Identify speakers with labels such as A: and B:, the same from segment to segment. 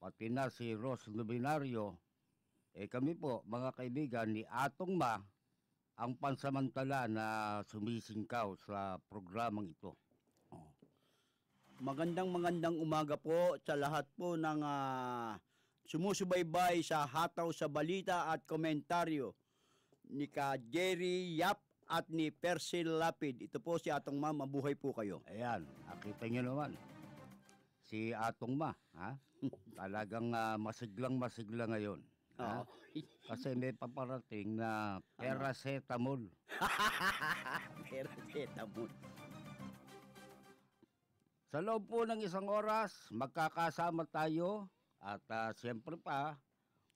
A: pati na si Ros Luminario, kami po, mga kaibigan ni Atong Ma, ang pansamantala na sumisingkaw sa programang ito.
B: Magandang umaga po sa lahat po ng sumusubaybay sa Hataw sa Balita at Komentaryo ni ka Jerry Yap at ni Percy Lapid. Ito po si Atong Ma, mabuhay po kayo.
A: Ayan, nakita nyo naman. Si Atong Ma, ha? Talagang masiglang-masigla ngayon. Ha?
B: Oo.
A: Kasi may paparating na paracetamol.
B: Paracetamol.
A: Sa loob po ng isang oras, magkakasama tayo at siyempre pa,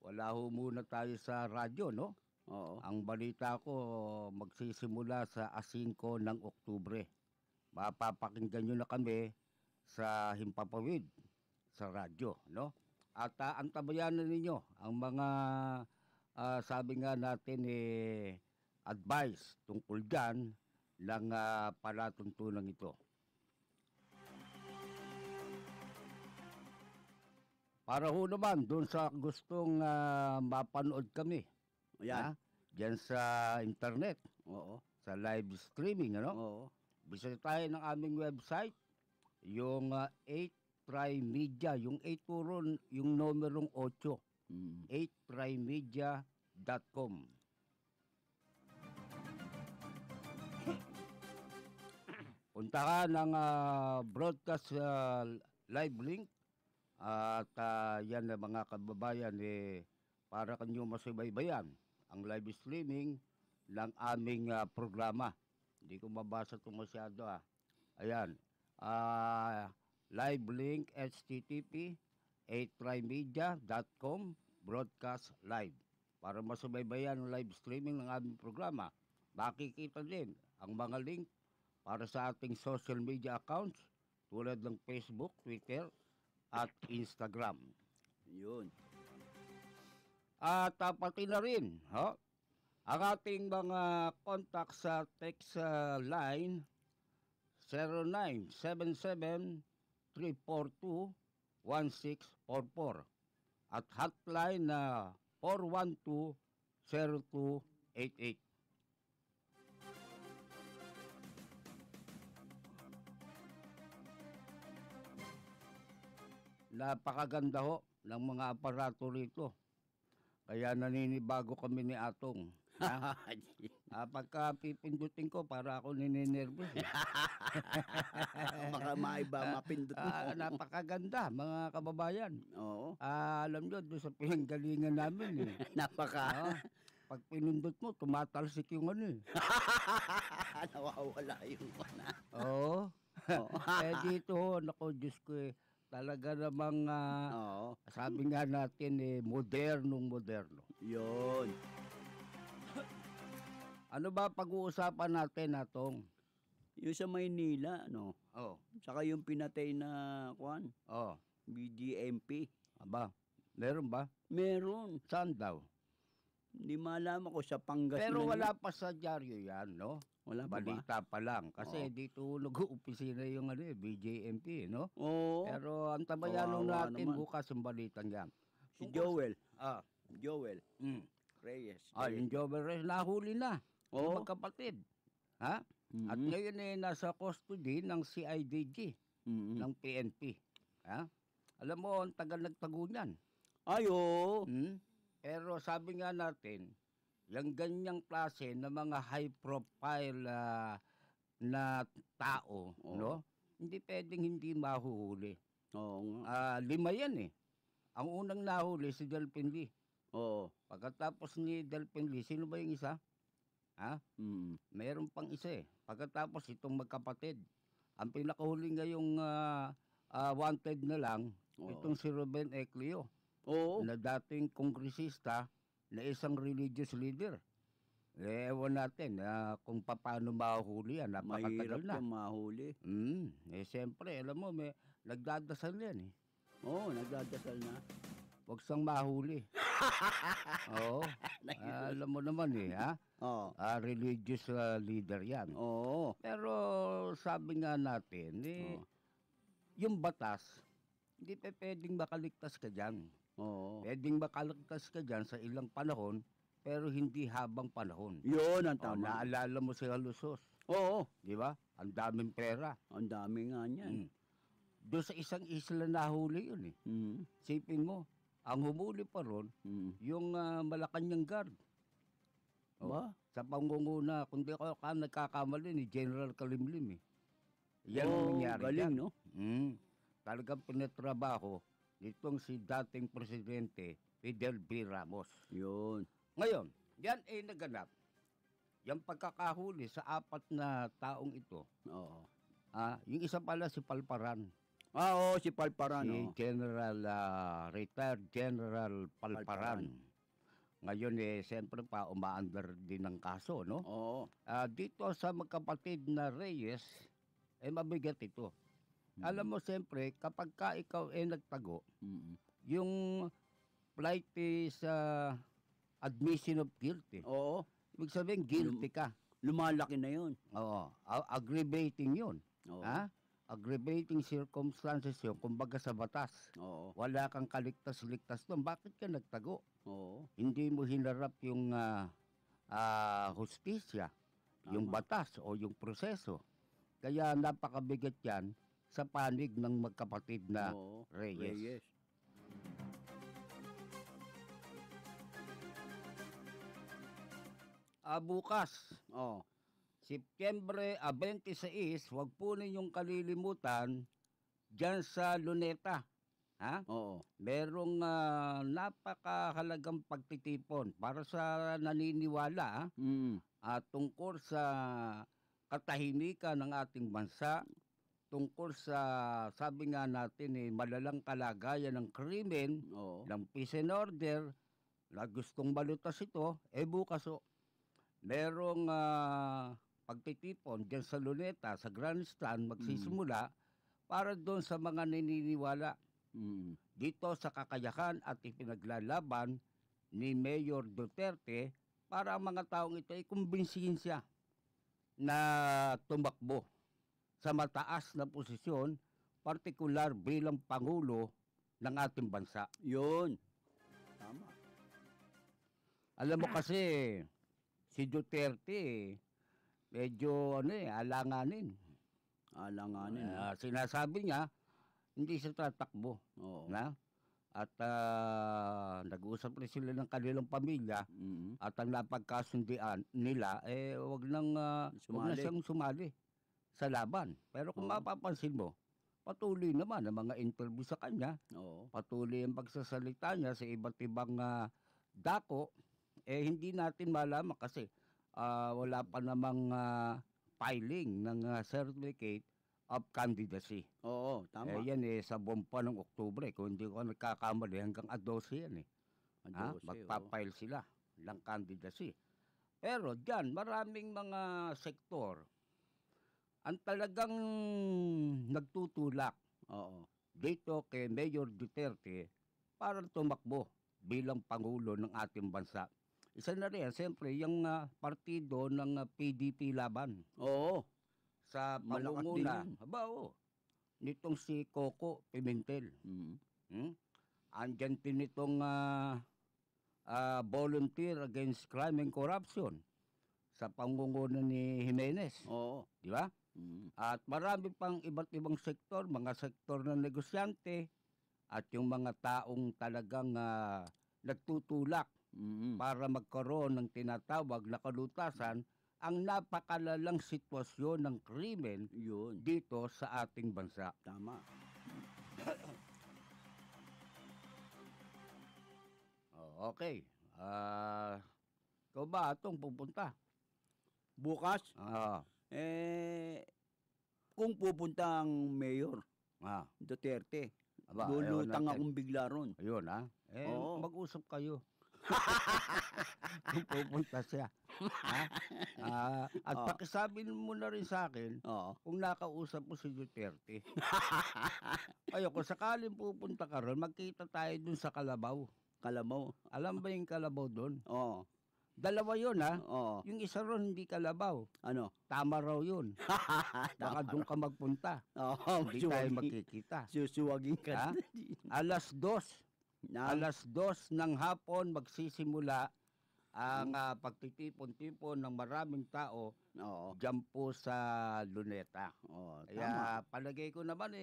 A: wala ho muna tayo sa radyo, no?
B: Oo.
A: Ang balita ko magsisimula sa 5 ng Oktubre. Mapapakinggan nyo na kami sa Himpapawid sa radyo, no? At antabayanan ninyo ang mga sabi nga natin advice tungkol dyan ng palatuntunan ito. Para ho naman doon sa gustong mapanood kami.
B: Ayan.
A: Diyan sa internet,
B: Oo.
A: sa live streaming, ano?
B: Oo.
A: Bisita tayo ng aming website, yung 8Trymedia, yung 8 puro yung numerong 8, 8trymedia.com. Punta ka ng broadcast live link at yan na mga kababayan para kanyo masubaybayan ang live streaming ng aming programa. Hindi ko mabasa ito masyado. Ayan. Live link http 8trymedia.com broadcast live. Para masubaybayan ang live streaming ng aming programa, makikita din ang mga link para sa ating social media accounts tulad ng Facebook, Twitter, at Instagram.
B: Yun.
A: At pati na rin, ang ating mga contact sa text line 0977-342-1644 at hotline na 412-0288. Napakaganda ho ng mga aparato rito. Kaya naninibago kami ni Atong. Pagka pipindutin ko, para ako nininervous.
B: Baka maiba mapindot mo.
A: Napakaganda, mga kababayan.
B: Oo.
A: Alam nyo, doon sa pinanggalingan namin.
B: Napaka.
A: Pag pinindot mo, tumatalsik yung ano.
B: Nawawala yung na.
A: Oo. Dito, naku, Diyos ko talaga namang sabi nga natin modernong-moderno.
B: Yun.
A: Ano ba pag-uusapan natin, Atong?
B: Yung sa Maynila, no?
A: Oh.
B: Saka yung pinatay na,
A: Oh.
B: BDMP.
A: Aba, meron ba?
B: Meron.
A: Saan daw?
B: Hindi malaman ko sa Pangasinan.
A: Pero wala pa sa dyaryo yan, no?
B: Wala pa
A: Balita pa lang. Kasi dito nag-uopisina yung BJMP, no?
B: Oo.
A: Pero ang tabayanon
B: Kawawa
A: natin
B: naman.
A: bukas yung balitang yan.
B: Si Joel.
A: Joel.
B: Reyes.
A: Yung Joel Reyes, nahuli na.
B: Oo.
A: Yung magkapatid. At ngayon nasa custody ng CIDG, ng PNP. Alam mo, ang tagal nagtago niyan.
B: Ayo.
A: Pero sabi nga natin, yung ganyang klase na mga high profile na tao, no? Hindi pwedeng hindi mahuhuli.
B: Oo.
A: 5 yan Ang unang nahuli si Delphin Lee.
B: Oo.
A: Pagkatapos ni Delphin Lee, sino ba yung isa? Mayroon pang isa Pagkatapos itong magkapatid. Ang pinakahuli ngayong wanted na lang, itong si Ruben Eclio.
B: Oo.
A: Na dating kongresista na isang religious leader. Ewan natin kung paano mahuli yan. Napakatagal
B: Mahirap
A: na.
B: yung mahuli.
A: Siyempre, alam mo, nagdadasal yan
B: Oo, nagdadasal na.
A: Huwag sang mahuli. Oo. Alam mo naman
B: Oo.
A: Religious leader yan.
B: Oo.
A: Pero sabi nga natin, yung batas, Hindi pa puwedeng makaligtas ka diyan.
B: Oo.
A: Puwedeng makaligtas ka diyan sa ilang panahon, pero hindi habang panahon.
B: Yun ang
A: Oh,
B: tama.
A: naalala mo si Alusos,
B: Oo,
A: 'di ba? Ang daming pera.
B: ang dami nga niyan.
A: Mm. Do'n sa isang isla nahuli 'yun, eh.
B: Mm,
A: Isipin mo, ang humuli pa ro'n
B: mm.
A: yung, Malacanang Guard. Oh,
B: Ba?
A: sa pangunguna kung 'di ako nagkakamali ni General Kalimlim, eh. 'Yan ang
B: Oo,
A: nangyari
B: galing
A: diyan.
B: 'no?
A: Talagang pinatrabaho nitong si dating presidente Fidel V. Ramos.
B: Yun.
A: Ngayon, 'yan ay naganap, yang pagkakahuli sa 4 na taong ito,
B: Oo.
A: yung isa pala si Palparan,
B: Oo, si Palparan,
A: si
B: oo.
A: General, retired General
B: Palparan.
A: Palparan. Ngayon, siyempre pa umaandar din ng kaso 'no?
B: Oo.
A: Dito sa magkapatid na Reyes, mabigat ito. Alam mo siyempre kapagka ikaw, nagtago,
B: Mm.
A: yung plight is, admission of guilt, eh.
B: Oo,
A: Ibig sabihin guilty ka.
B: lumalaki na yun.
A: Oo, aggravating 'yun,
B: Oo.
A: aggravating circumstances 'yun kumbaga sa batas.
B: Oo.
A: Wala kang kaligtas-ligtas do'n, bakit ka nagtago?
B: Oo.
A: Hindi mo hinarap yung, hustisya, yung
B: Tama.
A: batas o yung proseso. Kaya napakabigat 'yan sa panig ng magkapatid na
B: Oo.
A: Reyes.
B: Reyes.
A: Bukas,
B: Oo.
A: Setyembre 26, huwag po ninyong kalilimutan diyan sa Luneta,
B: Oo.
A: merong, napakahalagang pagtitipon para sa naniniwala,
B: Mm.
A: tungkol sa katahimikan ng ating bansa, tungkol sa sabi nga natin, malalang kalagayan ng krimen,
B: Oo.
A: ng peace and order na gustong malutas ito, bukas merong, pagtitipon diyan sa Luneta, sa grandstand magsisimula para doon sa mga naniniwala
B: Mm.
A: dito sa kakayahan at ipinaglalaban ni Mayor Duterte para ang mga taong ito ay kumbinsihin siya na tumakbo sa mataas na posisyon, partikular bilang Pangulo ng ating bansa.
B: Yun. Tama.
A: Alam mo kasi, si Duterte, medyo alanganin.
B: Alanganin, no?
A: Sinasabi niya, hindi siya tatakbo.
B: Oo.
A: At nag-uusap rin sila ng kanilang pamilya
B: Mm.
A: at ang napagkasundian nila, wag na
B: Sumali.
A: siyang sumali sa laban. Pero kung
B: Oo.
A: mapapansin mo, patuloy naman ang mga interview sa kanya,
B: Oo.
A: patuloy ang pagsasalita niya sa iba't ibang dako, hindi natin malaman kasi wala pa namang filing ng certificate of candidacy.
B: Oo, tama.
A: Yan sa buwan pa ng Oktubre, kung hindi ko nagkakamali hanggang 12 yan,
B: Ang 12, oo.
A: magpa-file sila ng candidacy. Pero diyan maraming mga sektor ang talagang nagtutulak
B: Oo.
A: dito kay Mayor Duterte para tumakbo bilang Pangulo ng ating bansa. Isa na rin siyempre yung partido ng PDP Laban
B: Oo.
A: sa
B: Malakas din
A: pangunguna.
B: yun.
A: Nitong si Coco Pimentel.
B: Mm.
A: Andyan din itong Volunteer Against Crime and Corruption sa pangunguna ni Jimenez,
B: Oo.
A: di ba?
B: Mm.
A: At marami pang iba't ibang sektor, mga sektor ng negosyante at yung mga taong talagang nagtutulak
B: Mm.
A: para magkaroon ng tinatawag na kalutasan ang napakalalang sitwasyon ng krimen
B: Yun.
A: dito sa ating bansa.
B: Tama.
A: Okay. Ikaw ba atong pupunta?
B: Bukas,
A: Ah,
B: kung pupunta ang Mayor
A: ah,
B: Duterte,
A: aba,
B: lulutang
A: natin.
B: akong bigla ron.
A: Ayun
B: Oo.
A: mag-usap kayo. Kung pupunta siya. At
B: Oo.
A: pakisabi mo na rin sa akin
B: Oo.
A: kung nakausap mo si Duterte. Kung sakaling pupunta ka ron, magkita tayo dun sa Kalabaw.
B: Kalabaw.
A: Alam ba yung Kalabaw doon?
B: Oo.
A: Dalawa yun, ha?
B: Oo.
A: Yung isa ron hindi Kalabaw.
B: Ano?
A: Tama raw yun. Baka doon ka magpunta.
B: Oo,
A: Hindi tayo magkikita.
B: susuwagin
A: Ha?
B: ka.
A: Alas 2.
B: Na,
A: Alas 2 ng hapon magsisimula ang pagtitipon-tipon ng maraming tao
B: oo.
A: diyan po sa Luneta.
B: Oo, tama.
A: Kaya palagay ko naman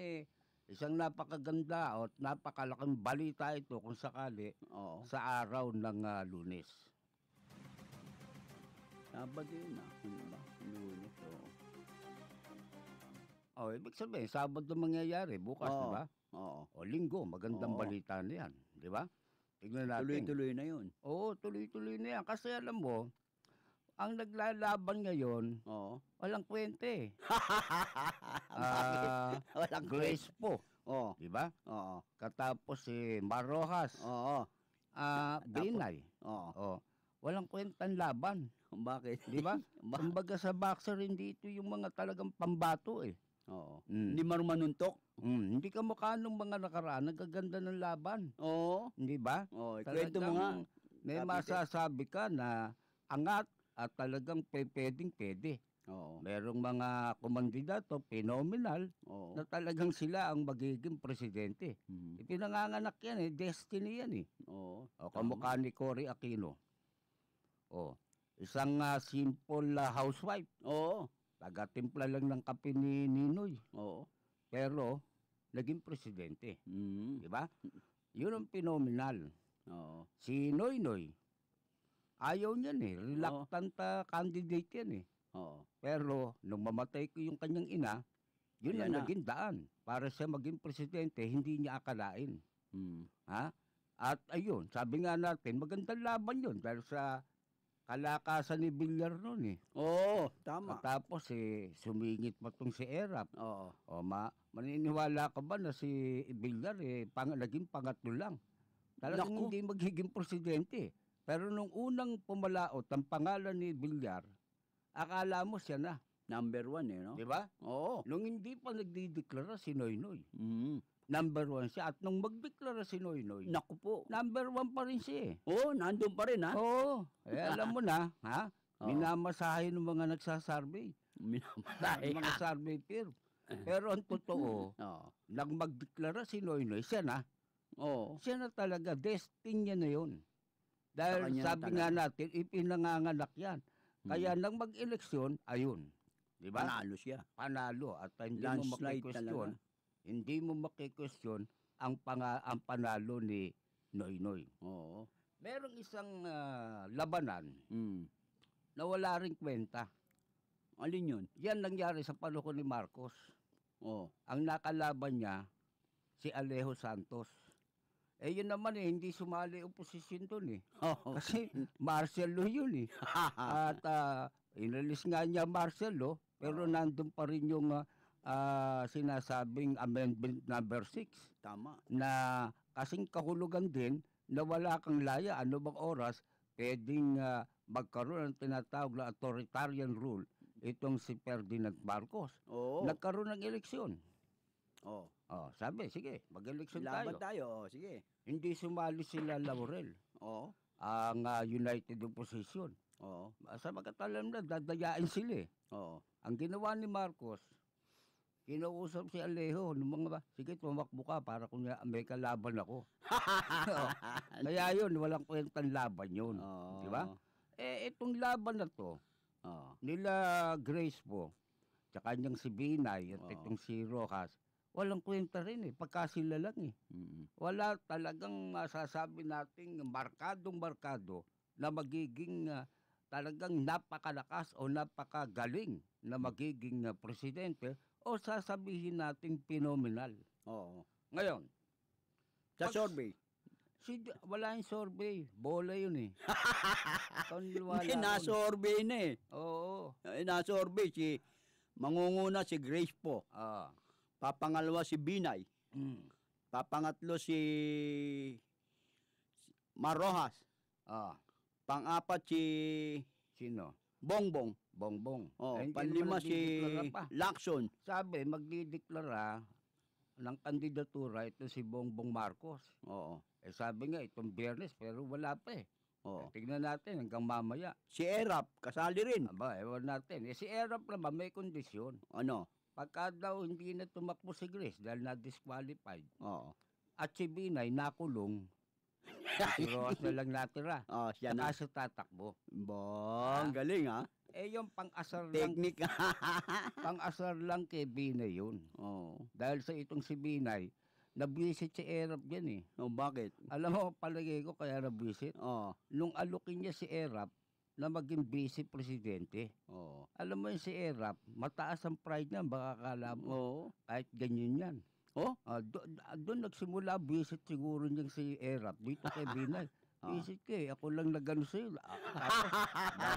A: isang napakaganda at napakalaking balita ito kung sakali
B: Oo.
A: sa araw ng Lunes.
B: Sabado yun Ano ba? Lunes, oo.
A: Ibig sabihin, Sabado mangyayari, bukas, di
B: Oo.
A: ba?
B: Oo.
A: O Linggo, magandang
B: Oo.
A: balita na yan, di ba? Tignan natin.
B: Tuloy-tuloy na yun.
A: Oo, tuloy-tuloy na yan. Kasi alam mo, ang naglalaban ngayon,
B: Oo.
A: walang kwente.
B: Bakit? Walang
A: Grace po,
B: Oo.
A: di ba?
B: Oo.
A: Katapos si Mar Rojas,
B: Oo.
A: Binay.
B: Oo.
A: Oh, walang kwentang laban,
B: Bakit?
A: di ba?
B: Ba-
A: Kumbaga sa boxer, hindi ito yung mga talagang pambato
B: Oo.
A: Mm.
B: Hindi marumanuntok.
A: Hindi ka mukha nung mga nakaraan, nagaganda ng laban,
B: Oo.
A: di ba?
B: Oo. Kwento mo nga.
A: May
B: Kapite.
A: masasabi ka na angat at talagang pwedeng-pwede.
B: Oo.
A: Merong mga kumandidato, phenomenal,
B: Oo.
A: na talagang sila ang magiging presidente.
B: Mhm.
A: Ipinanganganak yan destiny yan
B: Oo.
A: O, kamukha ni Cory Aquino. O, isang simple housewife,
B: Oo.
A: taga-timpla lang ng kape ni Ninoy,
B: Oo.
A: pero naging presidente.
B: Mhm.
A: Di ba? Yun ang phenomenal.
B: Oo.
A: Si Noynoy, ayaw niyan reluctant candidate yan
B: Oo.
A: Pero nung mamatay ko yung kanyang ina, yun
B: Ayan
A: ang
B: na.
A: naging daan para siya maging presidente, hindi niya akalain.
B: Mhm.
A: Ha? At ayun, sabi nga natin, magandang laban yun dahil sa kalakasan ni Villar noon
B: Oo. Tama.
A: Tapos sumingit pa tong si Erap.
B: Oo.
A: O maniniwala ka ba na si Villar naging pangatlo lang? Talagang
B: Naku.
A: hindi magiging presidente. Pero nung unang pumalaot ang pangalan ni Villar, akala mo siya na,
B: Number 1 no?
A: di ba?
B: Oo.
A: Nung hindi pa nagdideklara si Noynoy,
B: Mhm.
A: number 1 siya. At nung magdeklara si Noynoy,
B: Naku po.
A: number 1 pa rin siya
B: Oo, nandun pa rin ha.
A: Oo. Alam mo na, ha?
B: Oo.
A: Minamasahe ng mga nagsasurvey.
B: Minamatay.
A: Mga survey firm. Pero ang totoo,
B: Oo.
A: nang magdeklara si Noynoy, siya na.
B: Oo.
A: Siya na talaga. Destiny niya na yun. Dahil
B: kanya na
A: sabi nga natin, ipinanganganak yan. Kaya
B: Mhm.
A: nang mag-eleksyon, ayun. Di ba?
B: Panalo siya.
A: Panalo. At hindi mo
B: Landslide
A: makikwestiyon,
B: talaga.
A: hindi mo makikwestiyon ang panalo ni Noynoy.
B: Oo.
A: Merong isang labanan
B: Mm.
A: na wala ring kwenta.
B: Alin yun?
A: Yan nangyari sa panahon ni Marcos.
B: Oo.
A: Ang nakalaban niya, si Alejo Santos. Yun naman hindi sumali oposisyon doon
B: Oo.
A: Kasi martial law yun At inalis nga niya martial law, pero nandun pa rin yung sinasabing amendment number 6
B: Tama.
A: na kasing kahulugan din na wala kang laya, ano bang oras, pwedeng magkaroon ng tinatawag na authoritarian rule itong si Ferdinand Marcos.
B: Oo.
A: Nagkaroon ng eleksyon.
B: Oo.
A: Sabi, sige, mag-eleksyon
B: Laban
A: tayo.
B: tayo. Oo, sige.
A: Hindi sumali sila Laurel,
B: Oo.
A: ang United Opposition.
B: Oo.
A: Sa pagkatalam na, dadayain sila
B: Oo.
A: Ang ginawa ni Marcos, kinausap si Alejo ng mga sige, tumakbo ka para kung may kalaban ako. Kaya yun, walang kwentang laban yun.
B: Oo.
A: Di ba? Itong laban na to,
B: Oo.
A: nila Grace po, tsaka niyang si Binay at
B: Oo.
A: itong si Rojas, walang kwenta rin pagka sila lang
B: Mm.
A: Wala talagang masasabi nating markadong-markado na magiging talagang napakalakas o napakagaling na magiging presidente o sasabihin nating phenomenal.
B: Oo.
A: Ngayon,
B: Sa
A: Pag-
B: survey.
A: wala yung survey. Bola yun Ikaw niliwala
B: Hindi,
A: ron.
B: na-survey na
A: Oo.
B: Na-survey si mangunguna si Grace po.
A: Ah.
B: Papangalawa si Binay.
A: Mm.
B: Papangatlo si Mar Rojas.
A: Ah.
B: Pang-apat si
A: Sino?
B: Bongbong.
A: Bongbong.
B: Oh,
A: Hindi
B: panlima
A: naman
B: si
A: nagdideklara pa.
B: Lacson.
A: Sabi, magdideklara ng kandidatura ito si Bongbong Marcos.
B: Oo.
A: Sabi nga, itong Biyernes, pero wala pa
B: Oh.
A: Tignan natin hanggang mamaya.
B: Si Erap, kasali rin.
A: Aba, ewan natin. Si Erap naman may kondisyon.
B: Ano?
A: Pagka daw hindi na tumakbo si Grace dahil na-disqualified
B: Oo.
A: at si Binay nakulong, si Rojas na lang natira.
B: Oh, siya na.
A: Saka siya tatakbo.
B: Bong, galing ha.
A: Yung pang-asar lang,
B: Technique.
A: pang-asar lang kay Binay yun.
B: Oo.
A: Dahil sa itong si Binay, nabisit si Erap yan eh.
B: Oh, bakit?
A: Alam mo, palagay ko kaya nabisit.
B: Oh.
A: Nung alukin niya si Erap na maging vice presidente.
B: Oo.
A: Alam mo yung si Erap, mataas ang pride niya, baka kala mo.
B: Oo.
A: Kahit ganyan yan.
B: Oh?
A: Doon nagsimula, visit siguro niyang si Erap dito kay Binay.
B: Ah.
A: Visit ka ako lang nagano sa'yo. Tapos,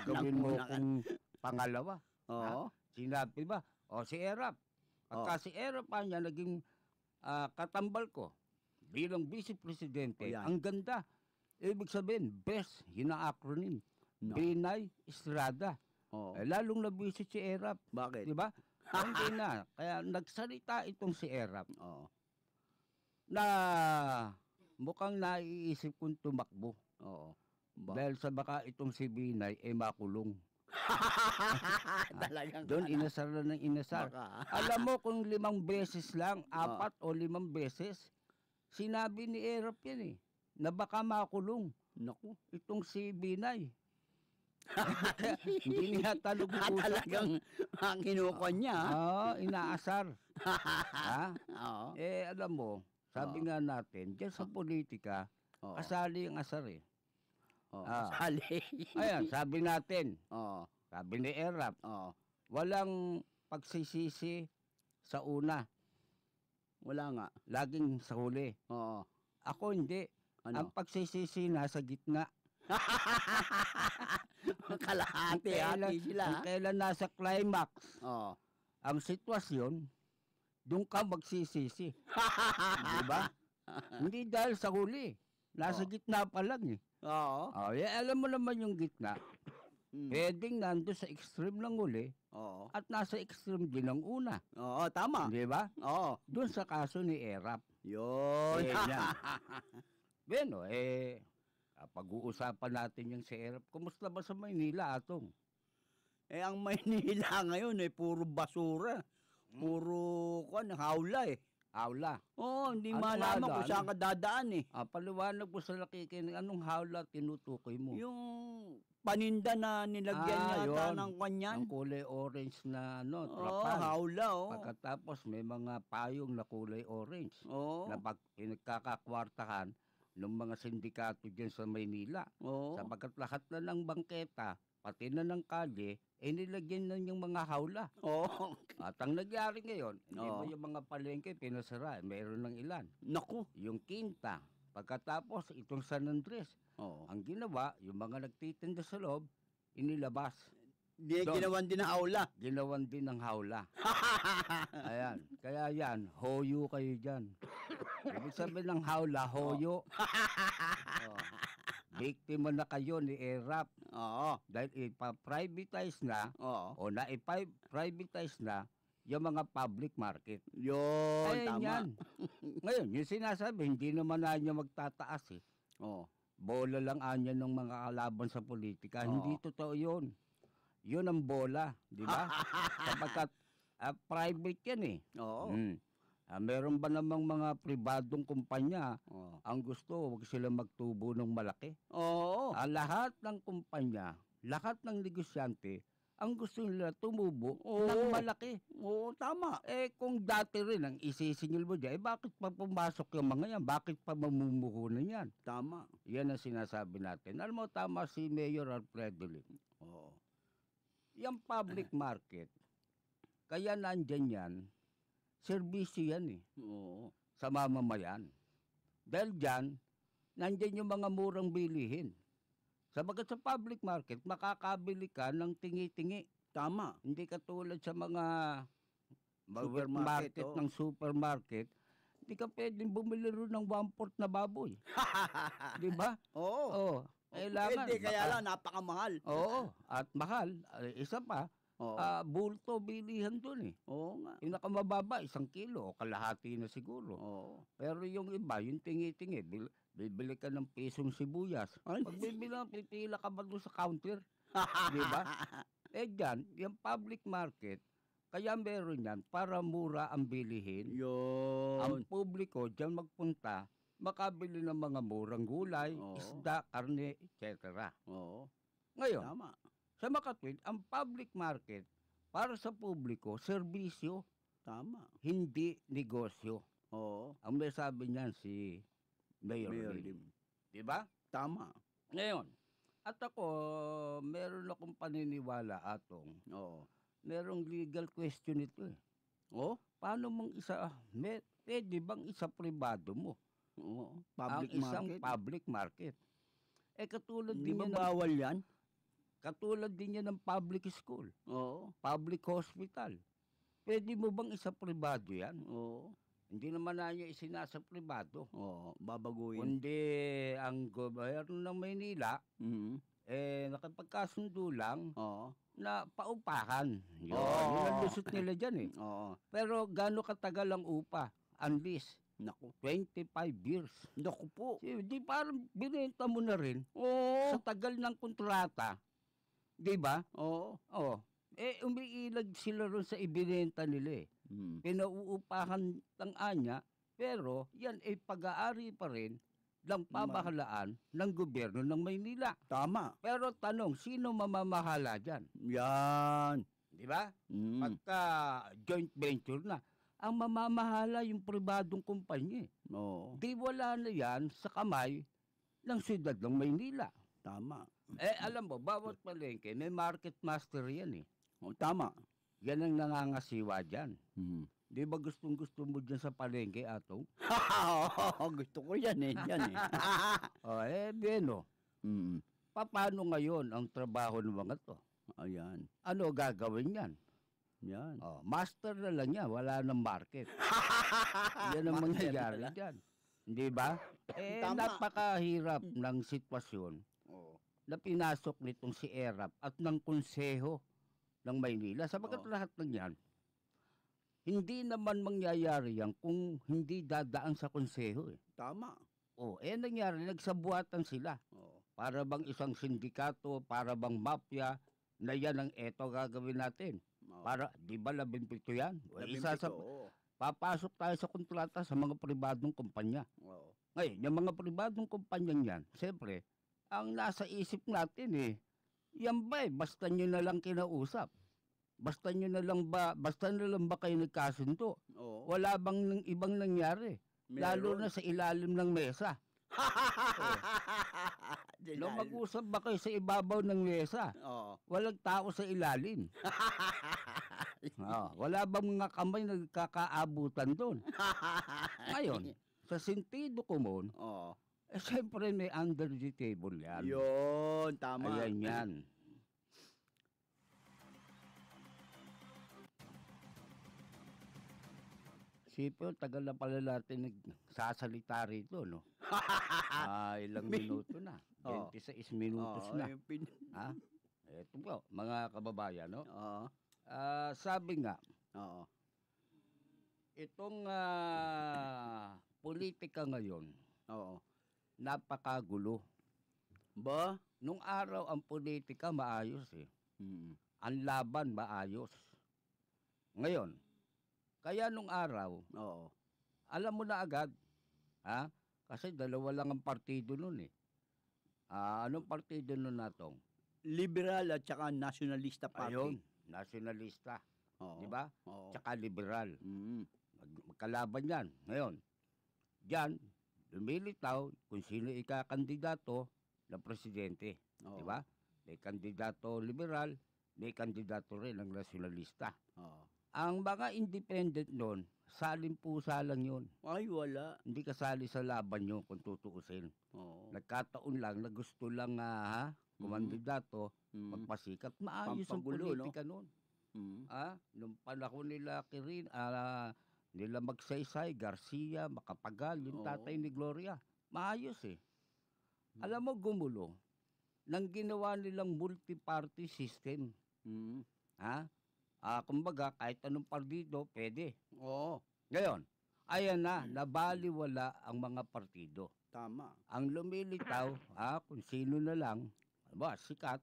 A: gagawin mo kung pangalawa.
B: Oo.
A: Sinabi ba? Si Erap. Pagka si Erap niya naging katambal ko bilang vice presidente,
B: O, yan.
A: ang ganda. Ibig sabihin, best, yun ang acronym.
B: No.
A: Binay Estrada.
B: Oo.
A: Lalong na-visit si Erap.
B: Bakit?
A: Di ba? Hindi na. Kaya nagsalita itong si Erap
B: Oo.
A: na mukhang naiisip kong tumakbo.
B: Oo.
A: Dahil sa baka itong si Binay makulong.
B: Talagang
A: Doon inasar na ng inasar.
B: baka.
A: Alam mo kung 5 beses lang, 4 o 5 beses, sinabi ni Erap yan na baka makulong
B: Naku.
A: itong si Binay. Hindi niya talog
B: Talagang ang kinukuha niya.
A: inaasar. Ha?
B: Oo.
A: Alam mo, sabi nga natin, dyan sa politika,
B: Oo.
A: kasali ang asar
B: Oo.
A: Ah.
B: Sali.
A: Ayan, sabi natin,
B: Oo.
A: sabi ni Erap,
B: Oo.
A: walang pagsisisi sa una,
B: Wala nga.
A: laging sa huli.
B: Oo.
A: Ako hindi. Ang
B: Ano?
A: pagsisisi nasa gitna.
B: Kalahati. Hati sila.
A: Ang kailan nasa climax,
B: Oo.
A: ang sitwasyon, doon ka magsisisi. Di ba? Hindi dahil sa huli. Nasa
B: Oo.
A: gitna pa lang
B: Oo.
A: alam mo naman yung gitna.
B: Mm.
A: Pwedeng nando sa extreme ng huli
B: Oo.
A: at nasa extreme din ng una.
B: Oo, tama.
A: Di ba?
B: Oo.
A: Doon sa kaso ni Erap.
B: Yun.
A: Yan. Bueno, pag-uusapan natin yung si Erap. Kumusta ba sa Maynila, Atong?
B: Ang Maynila ngayon puro basura. Puro hawla
A: Hawla.
B: Oo, hindi
A: Anong
B: malaman
A: hawla?
B: kung saan ka dadaan
A: Paliwanag mo sa nakikinig, anong hawla tinutukoy mo?
B: Yung paninda na nilagyan yata
A: yun.
B: ng kanyan.
A: Ang kulay orange na
B: Oo,
A: trapal.
B: hawla
A: Pagkatapos may mga payong na kulay orange
B: Oo.
A: na pinagkakakwartahan ng mga sindikato dyan sa Maynila.
B: Oo.
A: Sapagkat lahat na ng bangketa, pati na ng kalye, nilagyan na yung mga hawla.
B: Oo.
A: At ang nagyari ngayon, hindi
B: Oo.
A: ba yung mga palengke pinasara, mayroon ng ilan.
B: Naku.
A: Yung Quinta, pagkatapos itong San Andres,
B: Oo.
A: ang ginawa, yung mga nagtitinda sa loob, inilabas.
B: Di
A: Doon.
B: ginawan din ng aula.
A: Ginawan din ng hawla. Ayan. Kaya yan, hoyo kayo dyan. Ibig sabihin ng hawla, hoyo. Oh. Biktima na kayo ni Erap
B: Oo.
A: dahil ipa-privatize na
B: Oo.
A: o na-privatize na yung mga public market.
B: Yun,
A: Ayun
B: tama.
A: yan. Ngayon, yung sinasabi, hindi naman na niya magtataas
B: Oo.
A: Bola lang anya ng mga kalaban sa politika.
B: Oo.
A: Hindi totoo yun. Yun ang bola, di ba? Sapagkat private yan
B: Oo.
A: Meron ba namang mga pribadong kumpanya
B: Oo.
A: ang gusto, wag sila magtubo ng malaki?
B: Oo.
A: Lahat ng kumpanya, lahat ng negosyante, ang gusto nila tumubo
B: Oo.
A: ng malaki.
B: Oo, tama.
A: Kung dati rin ang isisingil mo dyan, bakit pa pumasok yung mga yan? Bakit pa mamumuhunan yan?
B: Tama.
A: Yan ang sinasabi natin. Alam mo, tama si Mayor Alfredo Lim.
B: Oo.
A: Yung public market, kaya nandyan yan, serbisyo yan
B: Oo.
A: sa mamamayan. Dahil dyan, nandyan yung mga murang bilihin. Sabagat sa public market, makakabili ka ng tingi-tingi.
B: Tama.
A: Hindi katulad sa mga
B: Supermarket,
A: market
B: oh.
A: ng supermarket, hindi ka pwedeng bumili rin ng 1/4 na baboy. Di ba?
B: Oo.
A: Oh, kailangan.
B: Pwede, kaya lang napakamahal.
A: Oo, at mahal. Isa pa,
B: Oo.
A: bulto bilihan dun
B: Oo nga.
A: Yung nakamababa, 1 kilo o kalahati na siguro.
B: Oo.
A: Pero yung iba, yung tingi-tingi, bibili ka ng pisong sibuyas.
B: Ay.
A: Pag bibili mo, pipila ka ba doon sa counter? Di ba? Eh dyan, yung public market, kaya meron yan para mura ang bilihin. Ang
B: Yun.
A: publiko dyan magpunta, makabili ng mga murang gulay,
B: Oo.
A: isda, karne, etc.
B: Oo.
A: Ngayon,
B: Tama.
A: sa makatwid, ang public market para sa publiko, serbisyo,
B: Tama.
A: hindi negosyo.
B: Oo.
A: Ang may sabi niyan si Mayor
B: Mayor
A: Lim.
B: Lim.
A: Di ba?
B: Tama.
A: Ngayon, at ako, meron akong paniniwala atong,
B: Oo.
A: merong legal question ito eh.
B: Oh?
A: Paano mong pwede bang isa pribado mo
B: Oo.
A: ang
B: Public
A: isang
B: market.
A: public market? Eh katulad
B: Hindi
A: din
B: ba
A: yan ng,
B: bawal yan?
A: katulad din yan ng public school,
B: Oo.
A: public hospital. Pwede mo bang isa pribado yan?
B: Oo.
A: Hindi naman na niya isinasa pribado.
B: Oo. Babaguhin.
A: Kundi ang gobyerno ng Maynila,
B: Mhm.
A: nakipagkasundo lang
B: Oo.
A: na paupahan. Yun,
B: Oo.
A: yun ang lusot nila dyan eh.
B: Oo.
A: Pero gaano katagal ang upa? Unleashed,
B: Naku.
A: 25 years.
B: Naku po.
A: Di parang binenta mo na rin
B: Oo.
A: sa tagal ng kontrata. Di ba?
B: Oo.
A: Oh. Umiilag sila ron sa ibinenta nila eh.
B: Mhm.
A: Pinauupahan ng anya, pero yan ay pag-aari pa rin ng pamahalaan ng gobyerno ng Maynila.
B: Tama.
A: Pero tanong, sino mamamahala dyan?
B: Yan.
A: Di ba?
B: Mm.
A: Pagka joint venture na, ang mamamahala yung pribadong kumpanya.
B: Oo.
A: Di wala na yan sa kamay ng siyudad ng Maynila.
B: Tama.
A: Alam mo, bawat palengke, may market master yan eh.
B: Oh, tama.
A: Yan ang nangangasiwa dyan.
B: Mhm.
A: Di ba gustong-gusto mo dyan sa palengke, Atong?
B: Gusto ko yan eh. Yan eh.
A: Beno,
B: Mhm.
A: paano ngayon ang trabaho ng mga to?
B: Ayan.
A: Ano gagawin yan?
B: Yan.
A: Master na lang yan, wala nang market. Yan ang
B: Master
A: mangyayari
B: pala.
A: dyan. Di ba?
B: Tama.
A: Napakahirap ng sitwasyon
B: Oo.
A: na pinasok nitong si Erap at ng konseho ng Maynila. Sabagat
B: Oo.
A: lahat ng yan, hindi naman mangyayari yan kung hindi dadaan sa konseho.
B: Tama.
A: Nangyari, nagsabuatan sila.
B: Oo.
A: Para bang isang sindikato, para bang mafia, na yan ang eto gagawin natin.
B: Oo.
A: Para, di ba 17 yan?
B: Labimpito, oo.
A: Papasok tayo sa kontrata sa mga pribadong kumpanya.
B: Oo.
A: Ngayon, yung mga pribadong kumpanyang yan, siyempre, ang nasa isip natin yan ba basta nyo na lang kinausap? Basta na lang ba kayo nagkasundo?
B: Oo.
A: Wala bang ibang nangyari? Lalo na sa ilalim ng mesa. Nung mag-usap ba kayo sa ibabaw ng mesa?
B: Oo.
A: Walang tao sa ilalim. Wala bang mga kamay nagkakaabutan doon? Ngayon, sa sentido komon,
B: Oo.
A: siyempre may under the table yan.
B: Yun, tama.
A: Ayan yan. Sipyo, tagal na pala natin nagsasalita rito, no? Ilang minuto na.
B: Oo.
A: 26 minutos
B: Oo,
A: na.
B: yung
A: Ha? Ito po, mga kababayan, no?
B: Oo.
A: Sabi nga,
B: Oo.
A: itong politika ngayon,
B: Oo.
A: napakagulo.
B: Ba?
A: Nung araw, ang politika maayos eh.
B: Mm.
A: Ang laban maayos. Ngayon, kaya nung araw,
B: Oo.
A: alam mo na agad, ha? Kasi dalawa lang ang partido nun eh. Anong partido nun natong?
B: Liberal at saka nationalista party.
A: Ayun, nasyonalista,
B: Oo.
A: di ba?
B: Oo.
A: Tsaka liberal.
B: Mm.
A: Magkalaban yan. Ngayon, diyan, lumilitaw kung sino ikakandidato na presidente.
B: Oo.
A: Di ba? May kandidato liberal, may kandidato rin ng nasyonalista.
B: Oo.
A: Ang mga independent noon, salimpusa lang yun.
B: Ay, wala.
A: Hindi kasali sa laban yun kung tutuusin.
B: Oo.
A: Nagkataon lang na gusto lang kumandidato,
B: Mm.
A: magpasikat. Maayos ang
B: Pampagulo, no?
A: politika noon.
B: Mm.
A: Nung panahon nila Kirin, nila Magsaysay, Garcia, Macapagal, yung
B: Oo.
A: tatay ni Gloria. Maayos eh.
B: Mm.
A: Alam mo, gumulo. Nang ginawa nilang multi-party system.
B: Mm.
A: Kumbaga, kahit anong partido, pwede.
B: Oo.
A: Ngayon, ayan na, nabaliwala ang mga partido.
B: Tama.
A: Ang lumilitaw, kung sino na lang, ba, sikat,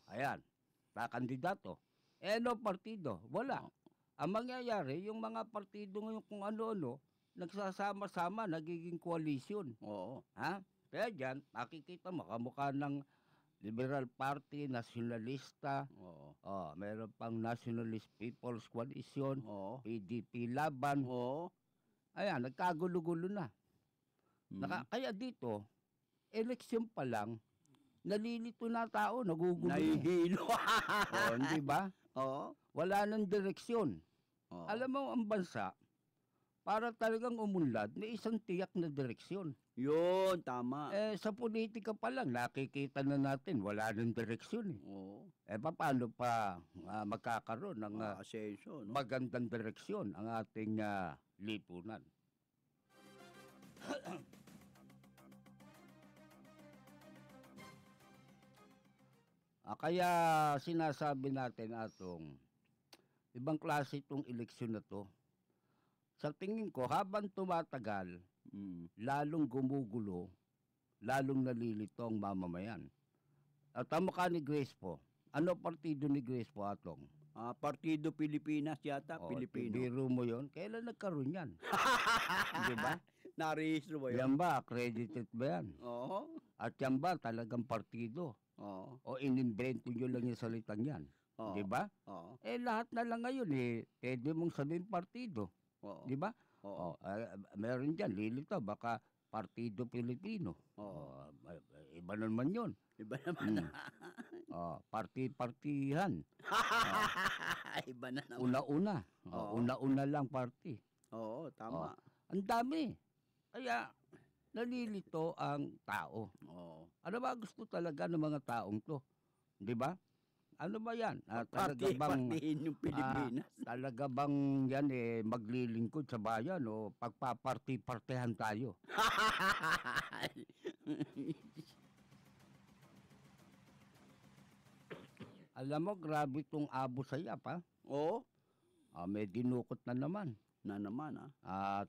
A: ayan, kakandidato. Ano partido? Wala.
B: Oo.
A: Ang mangyayari, yung mga partido ngayon kung ano-ano, nagsasama-sama, nagiging koalisyon.
B: Oo.
A: Kaya dyan, makikita mo, kamukha ng Liberal Party, Nacionalista,
B: Oo.
A: meron pang Nationalist People's Coalition,
B: Oo.
A: PDP Laban.
B: Oo.
A: Ayan, nagkagulo-gulo na.
B: Mm.
A: Kaya dito, eleksyon pa lang, nalilito na tao, nagugulo na.
B: Nahihilo.
A: Hindi ba?
B: Oo.
A: Wala nang direksyon.
B: Oo.
A: Alam mo, ang bansa, para talagang umunlad, may isang tiyak na direksyon.
B: Yun, tama.
A: Sa politika pa lang, nakikita na natin, wala nang direksyon.
B: Oo.
A: Paano pa magkakaroon ng
B: Asenso, no?
A: magandang direksyon ang ating lipunan? Kaya sinasabi natin atong ibang klase itong eleksyon na to. Sa tingin ko, habang tumatagal, lalong gumugulo, lalong nalilito ang mamamayan. At tama ka ni Grace po. Ano partido ni Grace po atong?
B: Partido Pilipinas yata, Pilipino.
A: Biro mo yon. Kailan nagkaroon yan? Di ba?
B: Narehistro ba yun?
A: Yan ba? Accredited ba yan?
B: Oo.
A: At yan ba talagang partido?
B: Oo.
A: O inimbento nyo lang yung salitang yan?
B: Oo.
A: Di ba?
B: Oo.
A: Lahat na lang ngayon pwede mong sabihin partido.
B: Oo.
A: Di ba?
B: Oo.
A: Meron dyan, lilito, baka Partido Pilipino.
B: Oo.
A: Iba naman yun.
B: Iba naman.
A: Parti-partihan.
B: Iba na naman.
A: Una-una.
B: Oo.
A: Una-una lang party.
B: Oo, tama.
A: Ang dami. Kaya nalilito ang tao.
B: Oo.
A: Ano ba gusto talaga ng mga taong to? Di ba? Ano ba yan? Talaga bang
B: Partihin yung Pilipinas.
A: talaga bang yan maglilingkod sa bayan o pagpaparti-partihan tayo? Alam mo, grabe itong Abu Sayyaf, ha?
B: Oo.
A: May dinukot na naman.
B: Na naman,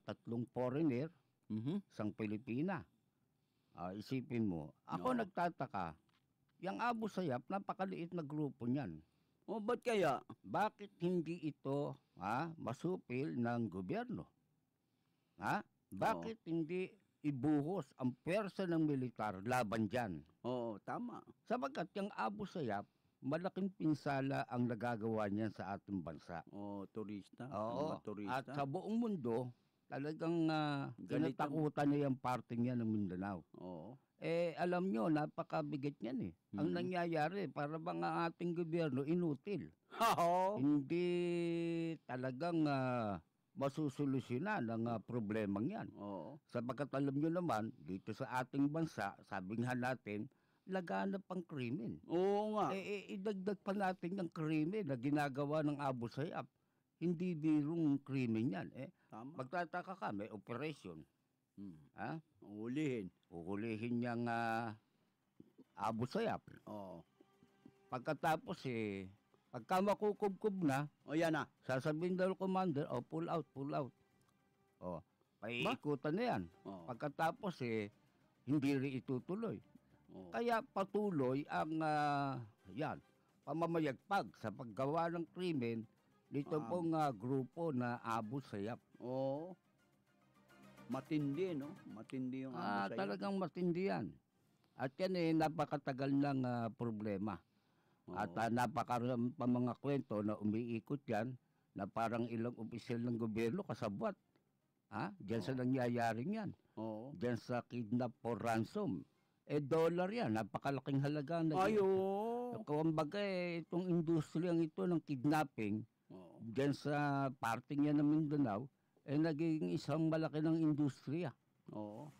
A: 3 foreigner,
B: Mhm.
A: isang Pilipina. Isipin mo, ako
B: Oo.
A: nagtataka, yung Abu Sayyaf, napakaliit na grupo niyan.
B: Ba't kaya?
A: Bakit hindi ito masupil ng gobyerno? Bakit hindi ibuhos ang pwersa ng militar laban dyan?
B: Oo, tama.
A: Sapagkat yung Abu Sayyaf, malaking pinsala ang nagagawa niyan sa ating bansa.
B: Turista.
A: Oo,
B: Mga turista.
A: at sa buong mundo, talagang
B: Galit ang-
A: kinatakutan niya yung parting niya ng Mindanao.
B: Oo.
A: Alam nyo, napakabigat niyan Ang
B: Mhm.
A: nangyayari, para bang ang ating gobyerno inutil.
B: Oo.
A: Hindi talagang masusolusyonan ang problemang yan.
B: Oo.
A: Sapagkat alam nyo naman, dito sa ating bansa, sabi nga natin, laganap ang krimen.
B: Oo nga.
A: Idagdag pa natin yung krimen na ginagawa ng Abu Sayyaf. Hindi birong krimen yan.
B: Tama.
A: Magtataka ka, may operation.
B: Ulihin.
A: Uhulihin niyang Abu Sayyaf.
B: Oo.
A: Pagkatapos pagka makukubkob na,
B: Yan na.
A: sasabihin daw ng commander, pull out, pull out. Paiikutan na yan.
B: Oo.
A: Pagkatapos hindi rin itutuloy.
B: Oo.
A: Kaya patuloy ang pamamayagpag sa paggawa ng krimen dito pong grupo na Abu Sayyaf.
B: Oo. Matindi, no? Matindi yung Abu Sayyaf.
A: Talagang matindi yan. At yan napakatagal ng problema.
B: Oo.
A: At napakaroon pa mga kwento na umiikot yan na parang ilang opisyal ng gobyerno kasabwat. Diyan sa nangyayaring yan.
B: Oo.
A: Diyan sa kidnap for ransom. Dollar yan. Napakalaking halaga.
B: Ayo.
A: Kumbaga itong industriyang ito ng kidnapping,
B: Oo.
A: diyan sa parting yan ng Mindanao, naging isang malaki ng industriya.
B: Oo.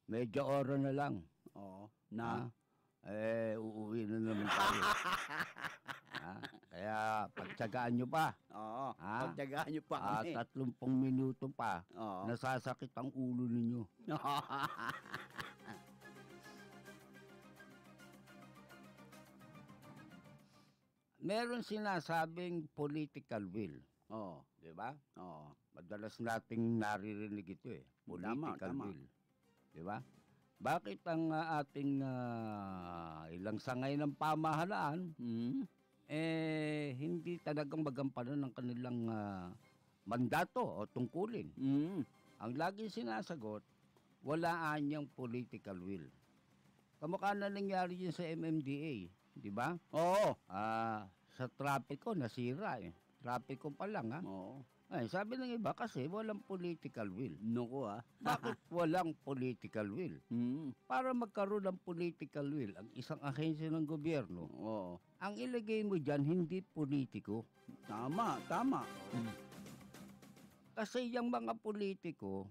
A: Medyo oro na lang.
B: Oo. Na.
A: Uuwi na naman tayo. Kaya pagtsagaan nyo pa.
B: Oo. Pagtyagaan nyo pa kami.
A: 30 minuto pa.
B: Oo.
A: Nasasakit ang ulo ninyo. meron sinasabing political will,
B: Oo.
A: 'di ba?
B: Oo.
A: Madalas nating naririnig ito eh,
B: Tama,
A: political
B: tama.
A: will, 'di ba? Bakit ang ating ilang sangay ng pamahalaan
B: Mm.
A: hindi talagang magampanan ng kanilang mandato o tungkulin?
B: Mm.
A: Ang laging sinasagot, wala anyang political will. Kamukha na nangyari yun sa MMDA, 'di ba?
B: Oo.
A: Sa trapiko nasira eh. Trapiko pa lang ha.
B: Oo.
A: Ay, sabi ng iba kasi walang political will.
B: Naku,
A: Bakit walang political will?
B: Mm.
A: Para magkaroon ng political will ang isang ahensya ng gobyerno,
B: Oo.
A: ang ilagay mo diyan hindi politiko.
B: Tama, tama.
A: Kasi yung mga politiko,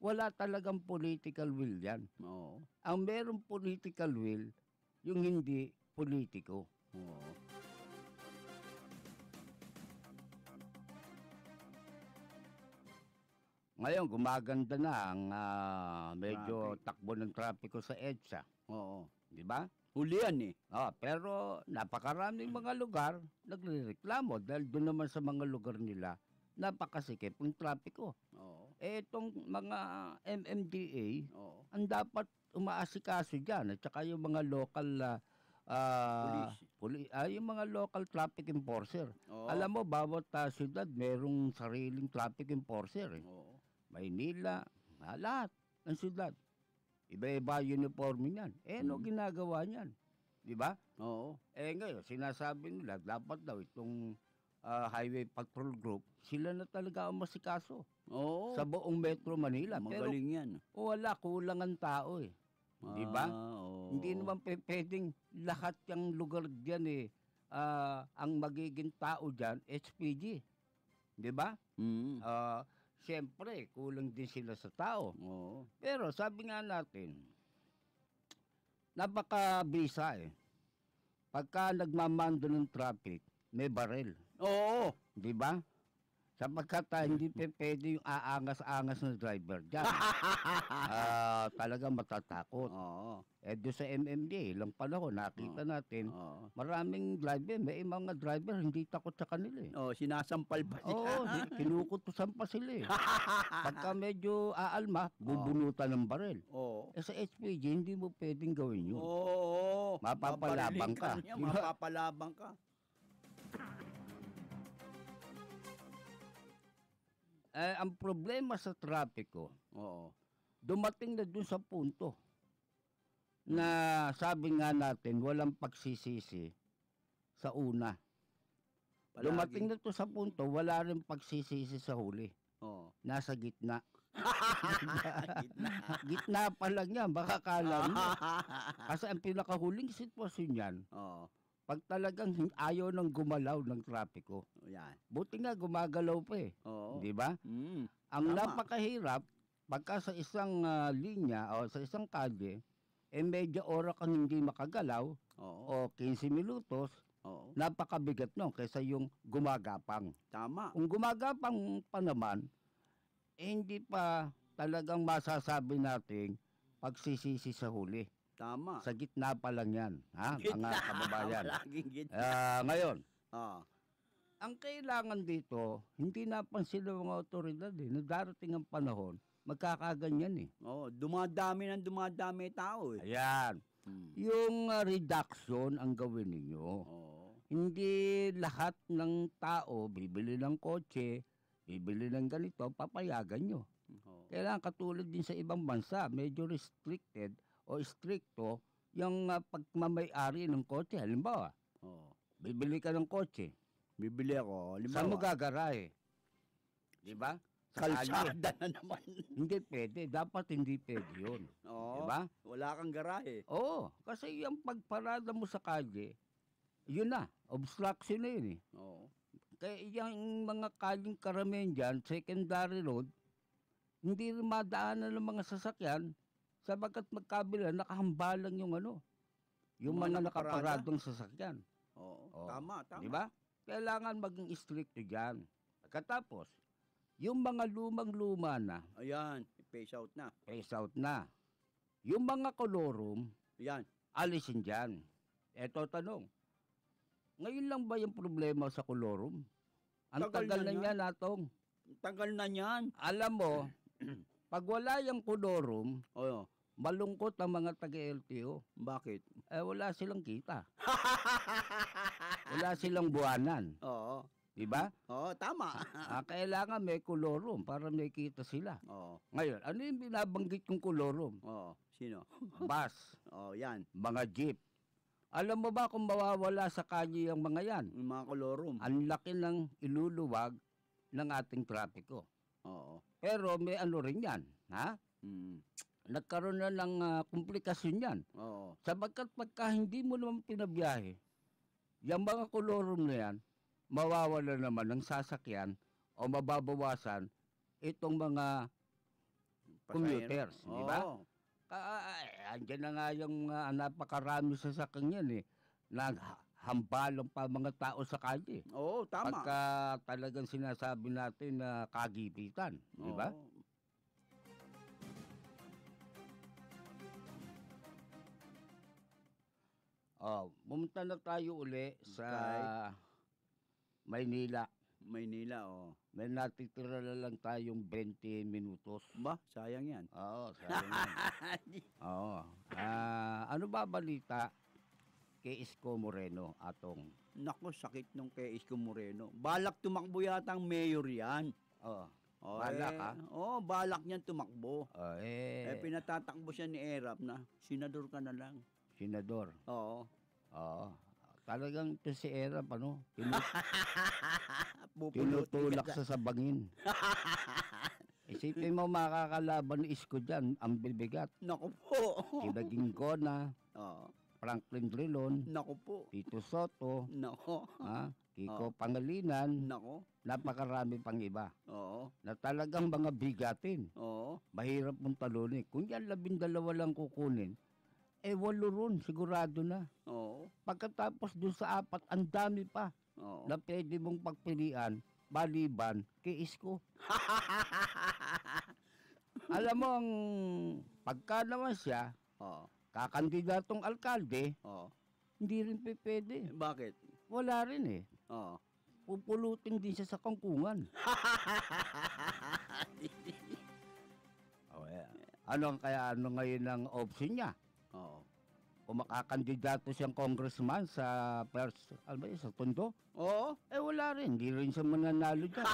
A: wala talagang political will yan.
B: Oo.
A: Ang merong political will, yung hindi politiko.
B: Oo.
A: Ngayon, gumaganda na ang medyo
B: Traffic.
A: takbo ng trapiko sa EDSA.
B: Oo.
A: Di ba?
B: Huli yan eh.
A: Pero napakaraming mga lugar nagrereklamo dahil doon naman sa mga lugar nila napakasikip ang trapiko.
B: Oo.
A: Itong mga MMDA,
B: Oo.
A: ang dapat umaasikaso dyan at saka yung mga local yung mga local traffic enforcer.
B: Oo.
A: Alam mo, bawat syudad merong sariling traffic enforcer eh.
B: Oo.
A: Maynila, lahat ng syudad. Iba-iba uniforme niyan. Ano ginagawa niyan? Di ba?
B: Oo.
A: Ngayon, sinasabi nila, dapat daw itong Highway Patrol Group, sila na talaga ang masikaso
B: Oo.
A: sa buong Metro Manila. Pero
B: Magaling yan.
A: wala, kulang ang tao eh. Di ba?
B: Oo.
A: Hindi naman pwedeng lahat yung lugar diyan ang magiging tao diyan, HPG. Di ba?
B: Mm.
A: Siyempre, kulang din sila sa tao.
B: Oo.
A: Pero sabi nga natin, napakabisa eh. Pagka nagmamando ng traffic, may barel.
B: Oo.
A: Di ba? Sapagkat hindi pwede yung aangas-angas ng driver dyan. Talagang matatakot.
B: Oo.
A: Doon sa MMDA, ilang panahon, nakita natin,
B: Oo.
A: maraming driver, may mga driver hindi takot sa kanila eh.
B: Oh, sinasampal pa siya.
A: Oo, kinukutusan pa sila eh. Pagka medyo aalma, bubunutan ng barel.
B: Oo.
A: Sa HPG, hindi mo pwedeng gawin yun.
B: Oo.
A: Mapapalabang ka.
B: Niya,
A: Di ba?
B: mapapalabang ka.
A: Ang problema sa trapiko,
B: Oo.
A: dumating na dun sa punto na sabi nga natin, walang pagsisisi sa una.
B: Palagi.
A: Dumating na to sa punto, wala rin pagsisisi sa huli.
B: Oo.
A: Nasa gitna.
B: Gitna.
A: Gitna pa lang yan, baka kala mo. Kasi ang pinakahuling sitwasyon yan,
B: Oo.
A: pag talagang ayaw nang gumalaw ng trapiko.
B: Yan.
A: Buti nga gumagalaw pa eh.
B: Oo.
A: Di ba?
B: Mm.
A: Ang
B: Tama.
A: napakahirap, pagka sa isang linya o sa isang kalye, medyo ora kang hindi makagalaw
B: Oo.
A: o 15 minutos,
B: Oo.
A: napakabigat nun kaysa yung gumagapang.
B: Tama.
A: Kung gumagapang pa naman, hindi pa talagang masasabi nating pagsisisi sa huli.
B: Tama.
A: Sa gitna pa lang yan, ha, mga kababayan.
B: Palaging gitna.
A: Ngayon,
B: Oo.
A: ang kailangan dito, hindi napansin ng mga otoridad na darating ang panahon, magkakaganyan eh.
B: Oo. Dumadami tao eh.
A: Ayan, yung reduction ang gawin ninyo.
B: Oo.
A: Hindi lahat ng tao bibili ng kotse, bibili ng ganito, papayagan nyo.
B: Oo.
A: Kailangan katulad din sa ibang bansa, medyo restricted o stricto yung pagmamay-ari ng kotse. Halimbawa,
B: Oo.
A: bibili ka ng kotse,
B: Bibili ako.
A: saan mo
B: Halimbawa,
A: gagarahe? Di ba? Sa kalye.
B: kalsada na naman.
A: Hindi pwede. Dapat hindi pwede yun.
B: Oo.
A: Di ba?
B: Wala kang garahe.
A: Oo. Kasi yung pagparada mo sa kalye, yun na. Obstruction na yun eh.
B: Oo.
A: Kaya yung mga kalyeng karamihan dyan, secondary road, hindi rin madaanan ng mga sasakyan sapagkat magkabila, nakahambalang yung yung
B: Mga
A: mga
B: nakaparada.
A: nakaparadong sasakyan.
B: Oo.
A: Oo.
B: Tama, tama.
A: Di ba? Kailangan maging stricto dyan. Pagkatapos, yung mga lumang-luma na,
B: Ayan. Face out na.
A: phase out na. Yung mga kolorum,
B: Ayan.
A: alisin dyan. Eto tanong, Ngayon lang ba yung problema sa kolorum? Ang
B: Tagal
A: tagal
B: na
A: na
B: yan.
A: niyan, Atong.
B: Tagal na niyan.
A: Alam mo, pag wala yung kolorum,
B: Oh,
A: malungkot ang mga taga-LTO.
B: bakit?
A: Wala silang kita. Wala silang buwanan.
B: Oo.
A: Di ba?
B: Oo, tama.
A: Kailangan may kolorum para may kita sila.
B: Oo.
A: Ngayon, ano yung binabanggit kong kolorum?
B: Oo. Sino?
A: Bus,
B: Oo, yan.
A: mga jeep. Alam mo ba kung mawawala sa kalye yung mga yan?
B: Yung mga kolorum.
A: Ang laki ng iluluwag ng ating trapiko.
B: Oo.
A: Pero may ano rin yan, ha?
B: Mm.
A: Nagkaroon na ng komplikasyon yan.
B: Oo.
A: Sapagkat pagka hindi mo naman pinabiyahe, yung mga kolorum na yan, mawawala naman ng sasakyan o mababawasan itong mga commuters, di ba?
B: Oo.
A: Andyan na nga yung napakarami sasakyan yan eh. Naghambalang pa mga tao sa kalye.
B: Oo, tama.
A: Pagka talagang sinasabi natin na kagipitan, di ba?
B: Oo.
A: Pumunta na tayo uli sa
B: Okay.
A: Maynila.
B: Maynila, oh.
A: May natitira na lang tayong 20 minutos.
B: Ba, sayang yan.
A: Oo, sayang yan. Oo. Ano ba balita kay Isko Moreno, Atong?
B: Naku, sakit nung kay Isko Moreno. Balak tumakbo yata ang mayor yan.
A: Oo.
B: Oh,
A: Balak, ha?
B: Oo, balak niyan tumakbo.
A: Eh,
B: Pinatatakbo siya ni Erap na, senador ka na lang.
A: senador.
B: Oo.
A: Oo. Talagang ito si Erap, ano?
B: Pupulutin
A: Tinutulak
B: ka
A: sa sabangin. Isipin mo makakalaban ni Isko dyan, ang bibigat.
B: Naku po.
A: Sina Gingona,
B: Oo.
A: Franklin Drilon,
B: Naku po.
A: Tito Soto,
B: Nako.
A: Kiko Pangalinan,
B: Nako.
A: napakarami pang iba
B: Oo.
A: na talagang mga bigatin.
B: Oo.
A: Mahirap mong talunin. Kung yan 12 lang kukunin, 8 ron, sigurado na.
B: Oo.
A: Pagkatapos dun sa 4, ang dami pa
B: Oo.
A: na pwede mong pagpilian maliban kay Isko. Alam mo, ang pagka naman siya,
B: Oo.
A: kakandidatong alkalde,
B: Oo.
A: hindi rin pwede.
B: Bakit?
A: Wala rin eh.
B: Oo.
A: Pupulutin din siya sa kangkungan. Ano ngayon ang option niya?
B: Oo.
A: Kung makakandidato siyang congressman sa sa Tondo,
B: Oo.
A: wala rin. Hindi rin siya mananalo dyan.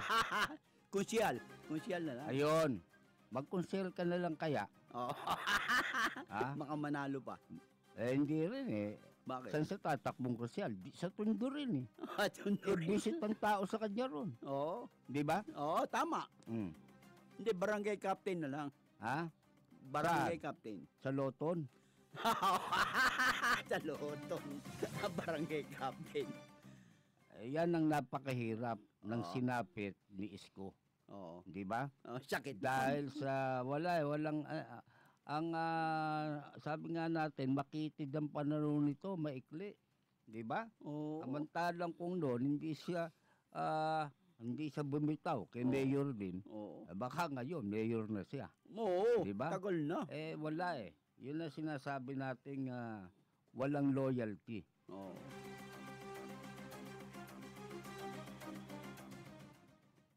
B: Kunsyal. Kunsyal na lang.
A: Ayun. Mag-consel ka na lang kaya.
B: Oo.
A: Ha?
B: Baka manalo pa.
A: Hindi rin eh.
B: Bakit?
A: Saan sa tatakbong krusyal? Sa Tondo rin eh. Visit ang tao sa kanya ron.
B: Oo.
A: Di ba?
B: Oo, tama.
A: Mm.
B: Hindi, barangay captain na lang.
A: Ha?
B: Barangay captain.
A: Sa Loton?
B: Sa Loton. Barangay captain.
A: Yan ang napakahirap ng
B: Oo.
A: sinapit ni Isko.
B: Oo.
A: Di ba?
B: Oh, sakit.
A: Dahil sa walang sabi nga natin makitid ang panahon nito, maikli, 'di ba?
B: Oo.
A: Samantalang kung noon hindi siya bumitaw kay
B: Oo.
A: mayor din.
B: Oo.
A: Baka ngayon mayor na siya.
B: Oo.
A: Diba?
B: Tagal na.
A: Wala eh. Yun ang sinasabi nating walang loyalty.
B: Oo.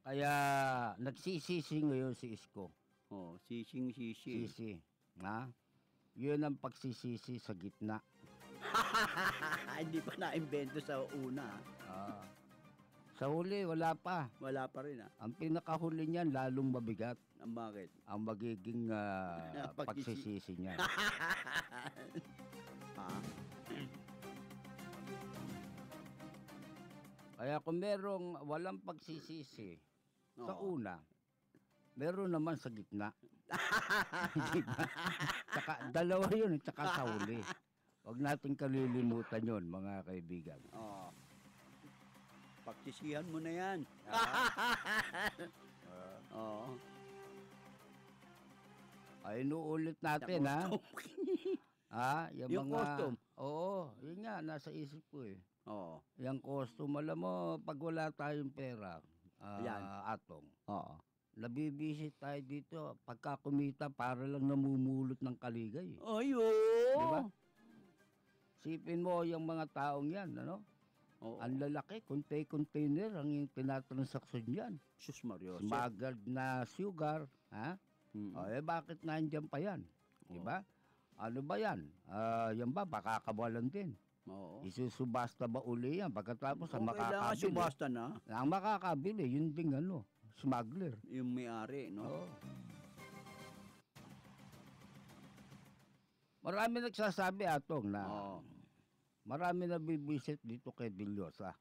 A: Kaya nagsisisi ngayon si Isko.
B: Oo. Sising.
A: Sisi. Ha? Yun ang pagsisisi sa gitna.
B: Hindi pa na-invento sa una.
A: Sa huli, wala pa.
B: Wala pa rin.
A: Ang pinakahuli niyan, lalong mabigat
B: Ang bakit?
A: ang magiging pagsisisi niyan. Kaya kung merong walang pagsisisi sa
B: Oo.
A: una, meron naman sa gitna. Diba? Tsaka, dalawa yun, tsaka sa huli. Huwag natin kalilimutan yun, mga kaibigan.
B: Oo. Pagsisihan mo na yan. Oo.
A: Ay, inuulit natin, ha? Yung
B: Yung
A: mga...
B: costume.
A: Oo, yun nga, nasa isip ko eh.
B: Oo.
A: Yung costume, alam mo, pag wala tayong pera,
B: Yan.
A: Atong,
B: Oo.
A: nabibisit tayo dito, pagka kumita, para lang namumulot ng kaligay.
B: Ayun.
A: Diba? Sipin mo yung mga taong yan, ano?
B: Oo.
A: Ang lalaki, container ang yung tinatransaksyon yan.
B: Sus Mario.
A: Smuggled na sugar, ha?
B: Mm.
A: O, bakit nandiyan pa yan?
B: Oo.
A: Diba? Ano ba yan? Yan ba, pakakabalan din.
B: Oo.
A: Isusubasta ba uli yan? Pagkatapos ang
B: Kailangan
A: makakabili.
B: subasta na
A: Ang makakabili, yun ding smuggler.
B: yung may-ari, no?
A: Oo. Marami nagsasabi atong na
B: Oo.
A: marami na bibisit dito kay Villosa.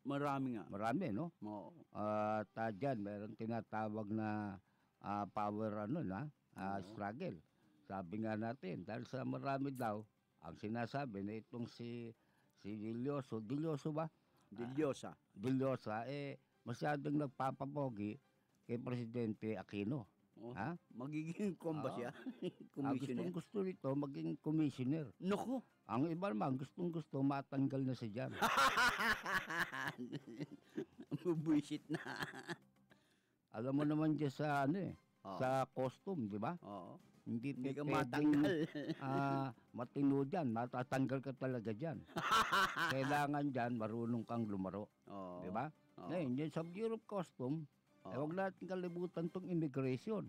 B: Marami nga.
A: Marami, no?
B: Oo.
A: At dyan, meron tinatawag na power
B: Oo.
A: struggle. Sabi nga natin, dahil sa marami daw, ang sinasabi na itong si Villoso ba?
B: Dilyosa.
A: Villosa, masyadong nagpapapogi kay Presidente Aquino.
B: Oh,
A: Ha?
B: magiging komba
A: Oo.
B: siya.
A: Ang
B: Commissioner.
A: gusto nito, maging commissioner.
B: Naku.
A: Ang iba naman, gusto matanggal na siya dyan.
B: Bubuisit na.
A: Alam mo naman dyan sa
B: Oo.
A: sa costume, di ba?
B: Oo.
A: Hindi
B: Hindi ka
A: pwedeng,
B: matanggal.
A: matino dyan, matatanggal ka talaga dyan. Kailangan dyan, marunong kang lumaro,
B: Oo.
A: di ba?
B: Oo.
A: Ngayon, yan sa Bureau of Custom,
B: Oo.
A: huwag natin kalimutan tong immigration.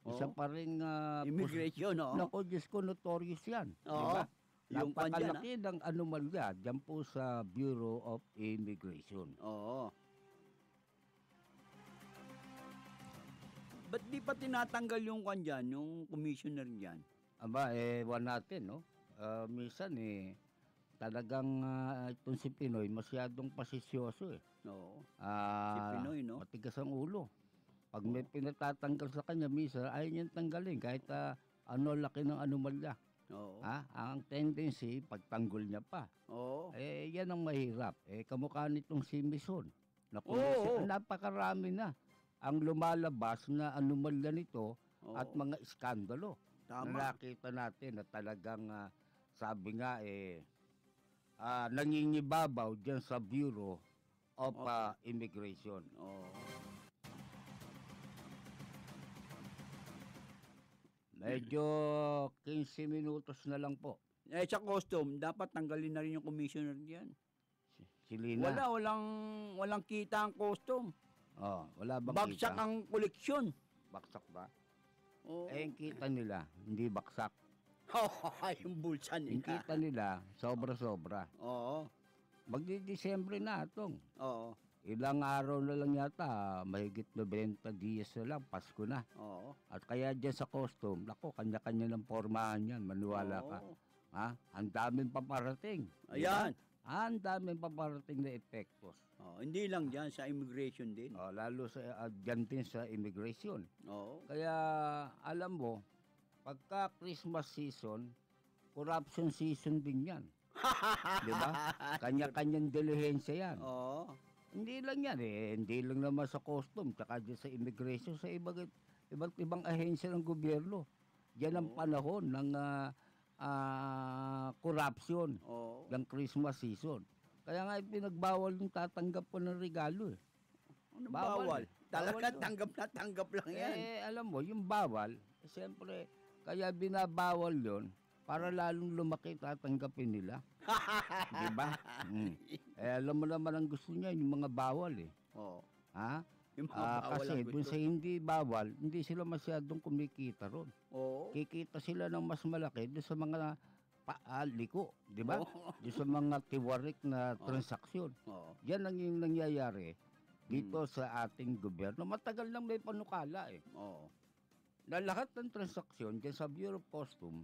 A: Isa
B: Oo.
A: pa rin,
B: Immigration, no?
A: Naku, Diyos ko, notorious yan. Di
B: Oo.
A: ba?
B: Yung kanya,
A: Napakalaki ng anomalya dyan po sa Bureau of Immigration.
B: Oo. Ba't di pa tinatanggal yung kanya, yung commissioner niyan?
A: Aba, ewan natin, no? Minsan, talagang itong si Pinoy masyadong pasisyoso, eh.
B: Oo.
A: Ah,
B: Si Pinoy, no?
A: Matigas ang ulo. Pag may pinatatanggal sa kanya, minsan, ayaw niyang tanggalin kahit laki ng anomalya.
B: Oo.
A: Ang tendency, pagtanggol niya pa.
B: Oo.
A: Yan ang mahirap. Kamukha nitong si Mison.
B: Oo.
A: Napakarami na ang lumalabas na anomalya nito
B: Oo.
A: at mga iskandalo.
B: Tama.
A: Na nakita natin na talagang sabi nga nangingibabaw dyan sa Bureau of Immigration.
B: Oo.
A: Medyo 15 minutos na lang po.
B: Sa custom, dapat tanggalin na rin yung commissioner niyan.
A: Si Lina.
B: Walang kita ang custom.
A: Wala bang
B: Bagsak
A: kita?
B: ang koleksyon.
A: Baksak ba?
B: Oo.
A: Yung kita nila, hindi baksak.
B: Yung bulsa
A: Yung
B: nila.
A: kita nila, sobra-sobra.
B: Oo.
A: Magdi-Disyembre na atong.
B: Oo.
A: Ilang araw na lang yata, mahigit 90 days na lang, Pasko na.
B: Oo.
A: At kaya dyan sa custom, nako, kanya-kanya ng pormahan yan, maniwala ka.
B: Oo.
A: Ang daming paparating.
B: Ayan.
A: Ang daming paparating na epektos.
B: Hindi lang dyan, sa immigration din.
A: Lalo sa dyan din sa immigration.
B: Oo.
A: Kaya alam mo, pagka Christmas season, corruption season din yan. Di ba? Kanya-kanyang dilihensya yan.
B: Oo.
A: Hindi lang yan hindi lang naman sa custom, tsaka dyan sa immigration, sa iba't ibang ahensya ng gobyerno. Yan ang
B: Oo.
A: panahon ng corruption
B: Oo.
A: ng Christmas season. Kaya nga pinagbawal yung tatanggap po ng regalo.
B: Ano
A: Bawal
B: bawal?
A: eh.
B: Talaga
A: Bawal yun.
B: tanggap na tanggap lang yan.
A: Alam mo, yung bawal, siyempre, kaya binabawal yon para lalong lumaki tatanggapin nila. Di ba? Alam mo naman ang gusto niya, yung mga bawal eh.
B: Oo.
A: Ha?
B: Yung mga bawal
A: Kasi
B: ang
A: dun
B: gusto.
A: sa hindi bawal, hindi sila masyadong kumikita ron.
B: Oo.
A: Kikita sila ng mas malaki doon sa mga liko, di ba?
B: Oo.
A: Doon sa mga tiwarik na transaksyon.
B: Oo.
A: Yan ang yung nangyayari dito sa ating gobyerno. Matagal nang may panukala eh.
B: Oo.
A: Na lahat ng transaksyon dyan sa Bureau of Custom,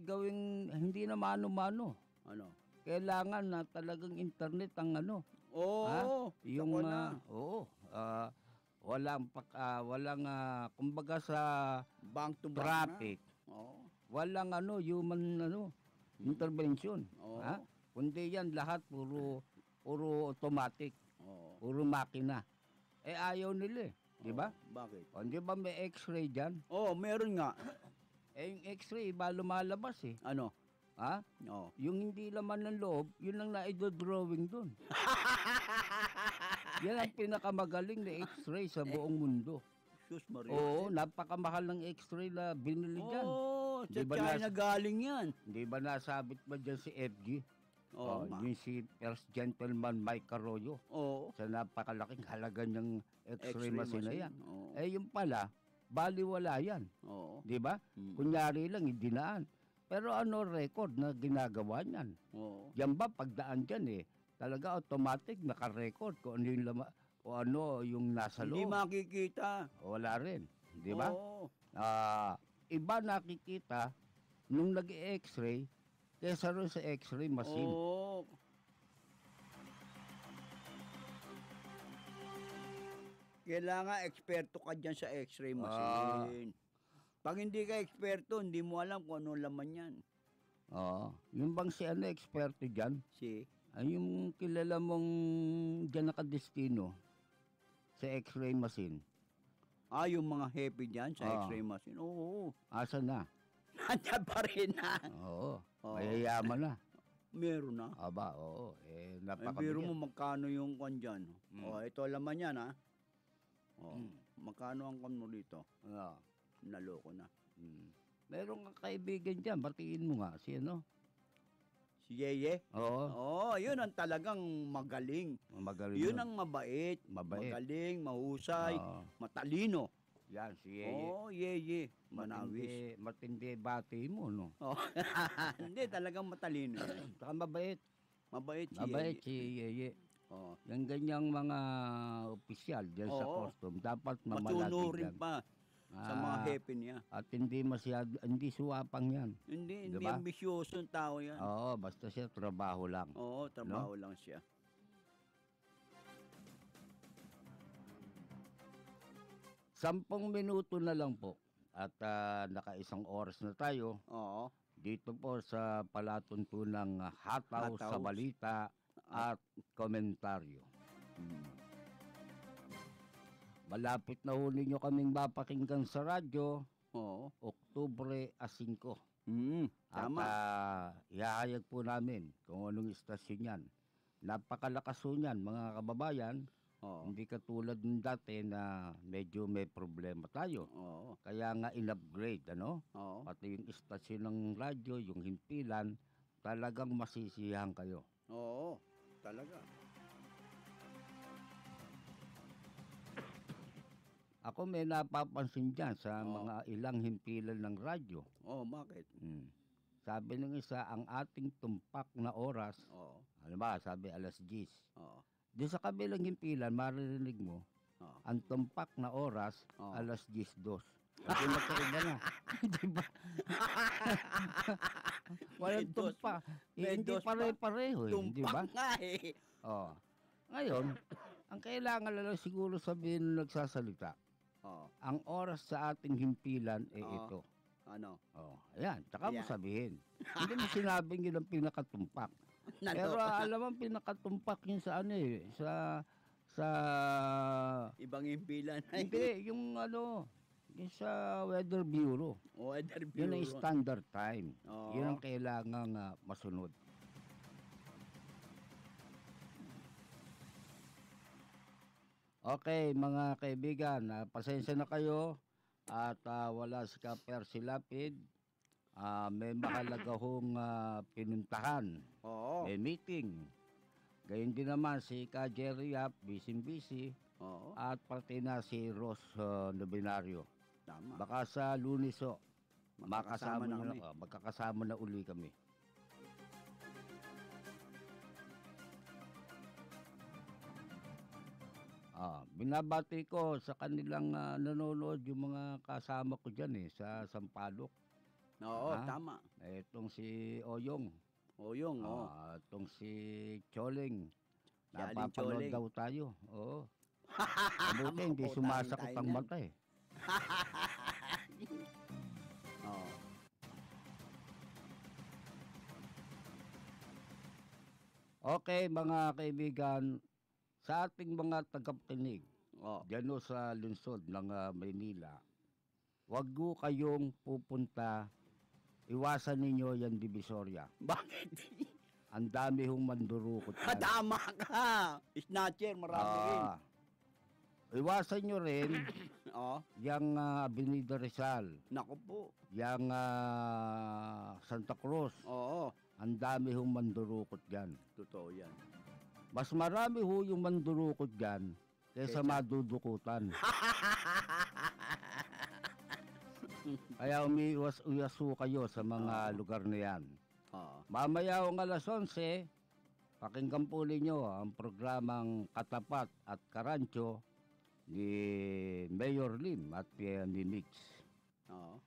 A: gawing hindi na mano-mano.
B: Ano?
A: Kailangan na talagang internet ang
B: Oo.
A: yung
B: Sako na.
A: walang kumbaga sa
B: Bank to bank
A: traffic,
B: na. Oo.
A: walang human intervention.
B: Oo.
A: Kundi yan lahat puro automatic,
B: Oo.
A: puro makina. Ayaw nila di ba?
B: Bakit?
A: Di ba may x-ray dyan?
B: Oo, meron nga.
A: Yung x-ray iba lumalabas eh.
B: Ano?
A: Ha?
B: Oo.
A: Yung hindi laman ng loob, yun ang naido-drawing dun. Yan ang pinakamagaling na x-ray sa buong mundo.
B: Sus Maria.
A: Oo, napakamahal ng x-ray na binili dyan.
B: Oo, sa
A: Di ba
B: China galing yan.
A: Hindi ba nasabit ba dyan si FG?
B: Oo, ma.
A: yung si First Gentleman Mike Arroyo
B: Oo.
A: sa napakalaking halaga ng X-ray
B: X-ray
A: machine na yan.
B: Oo.
A: Eh yung pala, baliwala yan.
B: Oo.
A: Di ba?
B: Mm.
A: Kunyari lang, idinaan. Pero ano record na ginagawa niyan?
B: Oo.
A: Yan ba, pagdaan dyan talaga automatic nakarecord kung ano yung o ano yung nasa
B: Hindi
A: loob.
B: makikita.
A: Wala rin. Di ba?
B: Oo.
A: Iba nakikita nung nag-x-ray kesa rin sa x-ray machine.
B: Oo. Kailangan eksperto ka dyan sa X-ray machine. Pag hindi ka eksperto, hindi mo alam kung ano laman yan.
A: Yung bang si ano, eksperto dyan?
B: Si?
A: Ay, yung kilala mong dyan nakadestino sa x-ray machine.
B: Yung mga happy dyan sa X-ray machine. Oo.
A: Asa na?
B: Nandiyan pa rin na.
A: Oo.
B: Oo.
A: Mayayaman na.
B: Meron na.
A: Aba, oo.
B: Ay, biro
A: Napakabigyan.
B: mo magkano yung kwan dyan. Ito laman yan ha. Magkano ang kwan mo dito? Naloko na.
A: Meron kang kaibigan dyan, batiin mo nga. Si ano?
B: Si Yeye?
A: Oo.
B: Yun ang talagang magaling.
A: Magaling
B: Yun
A: yun.
B: ang mabait.
A: Mabait.
B: Magaling, mahusay,
A: Oo.
B: matalino.
A: Yan, si Yeye.
B: Yeye. Manawis.
A: Matindi bati mo, no?
B: Hindi, talagang matalino yan.
A: Saka mabait.
B: Mabait si
A: Mabait
B: Yeye.
A: si Yeye.
B: Oo.
A: Yung ganyang mga opisyal dyan sa
B: Oo.
A: custom, dapat
B: Matunurin
A: mamalatigan.
B: pa sa mga happy niya.
A: At hindi masyado, hindi suwapang yan.
B: Hindi
A: Diba?
B: ambisyoso ang tao yan.
A: Oo, basta siya trabaho lang.
B: Oo, trabaho lang siya.
A: 10 minuto na lang po. At naka1 oras na tayo
B: Oo.
A: dito po sa palatuntunang hataw sa
B: Hataw.
A: balita at komentaryo. Malapit na ho ninyo kaming mapakinggan sa radyo,
B: Oo.
A: Oktubre 5.
B: Tama.
A: At ihahayag po namin kung anong istasyon yan. Napakalakas ho niyan, mga kababayan.
B: Oo.
A: Hindi katulad ng dati na medyo may problema tayo.
B: Oo.
A: Kaya nga in-upgrade, ano?
B: Oo.
A: Pati yung istasyon ng radyo, yung himpilan, talagang masisiyahan kayo.
B: Oo. Talaga.
A: Ako may napapansin dyan sa
B: Oo.
A: mga ilang himpilan ng radyo.
B: Bakit?
A: Sabi ng isa, ang ating tumpak na oras,
B: Oo.
A: ano ba, sabi 10:00.
B: Oo.
A: Di sa kabilang himpilan, maririnig mo,
B: Oo.
A: ang tumpak na oras,
B: Oo.
A: 10:02. Kasi magkaiba na. Di ba? Walang
B: May dos
A: tumpak.
B: may
A: Hindi
B: dos pa.
A: pare-pareho di ba?
B: Tumpak nga eh.
A: Ngayon, ang kailangan lang siguro sabihin ng nagsasalita,
B: Oo.
A: ang oras sa ating himpilan
B: Oo.
A: ito.
B: Ano?
A: Ayan, tsaka mo
B: Ayan.
A: sabihin. Hindi mo sinabing yun ang pinakatumpak. Pero
B: Naloko.
A: alam mo, pinakatumpak yun sa ano sa
B: Ibang impilan.
A: hindi, yung ano, yung sa Weather Bureau.
B: Weather
A: Yun ang
B: Bureau.
A: standard time.
B: Oo.
A: Yun ang kailangan masunod. Okay, mga kaibigan, pasensya na kayo at wala si Percy Lapid. May mahalaga hong pinuntahan.
B: Oo.
A: May meeting. Gayun din naman si Jerry Yap, busy-busy.
B: Oo.
A: At pati na si Ross Novenario.
B: Tama.
A: Baka sa Lunes
B: Magkakasama na kami.
A: magkakasama na uli kami. Binabati ko sa kanilang nanonood yung mga kasama ko dyan sa Sampaloc.
B: Oo,
A: Ah.
B: tama.
A: Itong si Oyong,
B: Yung,
A: itong si Choling.
B: Yaling
A: Napapanood
B: Choling.
A: daw tayo. Oo. Mabuti hindi
B: Makukutaan
A: sumasakit
B: tayo
A: ang
B: niyan.
A: mata
B: Oo.
A: Okay, mga kaibigan, sa ating mga tagapakinig,
B: Oo.
A: dyan ho sa lungsod ng Maynila, wag ho kayong pupunta, iwasan ninyo yan Divisoria.
B: Bakit?
A: Ang dami hong mandurukot yan.
B: Tama ka. Snatcher, marami rin.
A: Iwasan nyo rin
B: Oo.
A: yung Avenida Rizal,
B: Naku po.
A: yung Santa Cruz,
B: Oo.
A: ang dami hong mandurukot dyan.
B: Totoo yan.
A: Mas marami ho yung mandurukot dyan kaysa
B: Kaysa-
A: madudukutan. Kaya umiiwas-iwas ho kayo sa mga lugar na yan.
B: Oo.
A: Mamaya ang alas 11, pakinggan po ninyo ang programang Katapat at Karancho ni Mayor Lim at ni Mix.
B: Oo.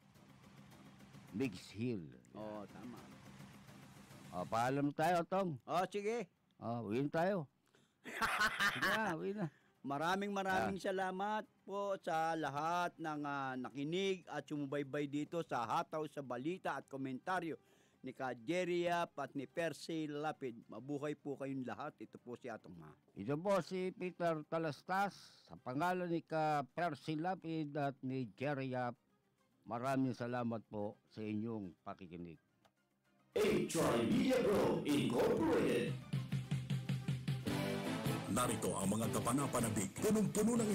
A: Mix Hill.
B: Oo, tama.
A: Paalam tayo, Tong.
B: Sige.
A: Uwi na tayo. Sige na, uwi na.
B: Maraming salamat po sa lahat ng nakinig at sumubaybay dito sa Hataw sa Balita at Komentaryo ni Ka Jerry Yap at ni Percy Lapid. Mabuhay po kayong lahat. Ito po si Atong Ma.
A: Ito po si Peter Talastas sa pangalan ni Ka Percy Lapid at ni Jerry Yap. Maraming salamat po sa inyong pakikinig.
C: Media Group Incorporated.
D: Narito ang mga kapanapanabik, punong-puno ng